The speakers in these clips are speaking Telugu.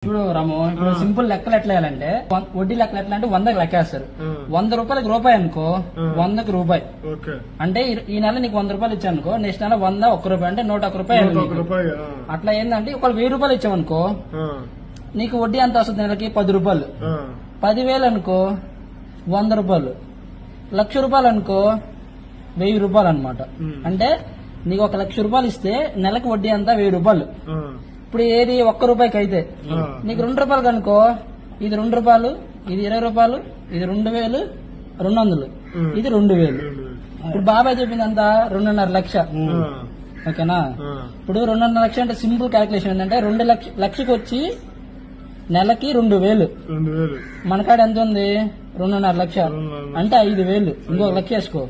ఇప్పుడు రాము ఇప్పుడు సింపుల్ లెక్కలు ఎట్లా వేయాలంటే వడ్డీ లెక్కలు ఎట్లా అంటే 100కి లెక్కేస్తారు. 100 రూపాయలకి రూపాయి అనుకో 100కి రూపాయి అంటే ఈ నెల నీకు 100 రూపాయలు ఇచ్చా అనుకో నెక్స్ట్ నెల 100 1 రూపాయి అంటే 101 రూపాయలు. అట్లా ఏంటంటే ఒక 1000 రూపాయలు ఇచ్చామనుకో నీకు వడ్డీ ఎంత వస్తుంది నెలకి 10 రూపాయలు. 10,000 అనుకో 100 రూపాయలు. 1,00,000 రూపాయలు అనుకో 1000 రూపాయలు అనమాట. అంటే నీకు 1,00,000 రూపాయలు ఇస్తే నెలకు వడ్డీ అంతా 1000 రూపాయలు. ఇప్పుడు ఏది 1 రూపాయికి అయితే నీకు 2 రూపాయలు కనుకో ఇది 2 రూపాయలు, ఇది 20 రూపాయలు, ఇది 2,200, ఇది 2,000. ఇప్పుడు బాబాయ్ చెప్పింది అంతా 2.5 లక్ష. ఓకేనా? ఇప్పుడు 2.5 లక్ష అంటే సింపుల్ క్యాల్కులేషన్ ఏంటంటే 2 లక్షకి వచ్చి నెలకి 2,000. మనకాడ ఎంత ఉంది 2.5 లక్ష అంటే 5,000. ఇంకొక లక్ష వేసుకో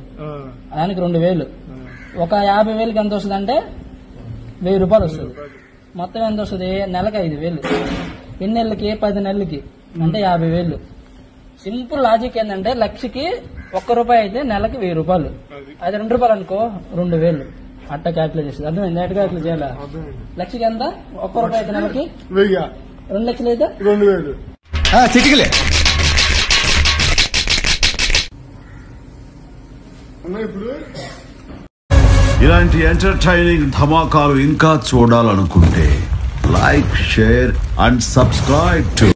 దానికి 2,000. ఒక 50,000కి ఎంత వస్తుంది అంటే 1000 రూపాయలు వస్తుంది. మొత్తం ఎంత వస్తుంది నెలకి 5,000. ఎన్ని నెలలకి 10 నెలలకి అంటే 50,000. సింపుల్ లాజిక్ ఏంటంటే లక్షకి 1 రూపాయి అయితే నెలకి 1000 రూపాయలు. అది 2 రూపాయలు అనుకో 2,000. అట్ట క్యాల్కులేట్ చేస్తుంది. అర్థమైంది? ఎట్లా క్యాల్కులేట్ చేయాలా? లక్షకి ఎంత 1 రూపాయి అయితే నెలకి 2 లక్షలు అయితే 2,000. ఇలాంటి ఎంటర్టైనింగ్ ధమాకాలు ఇంకా చూడాలనుకుంటే like, share and subscribe to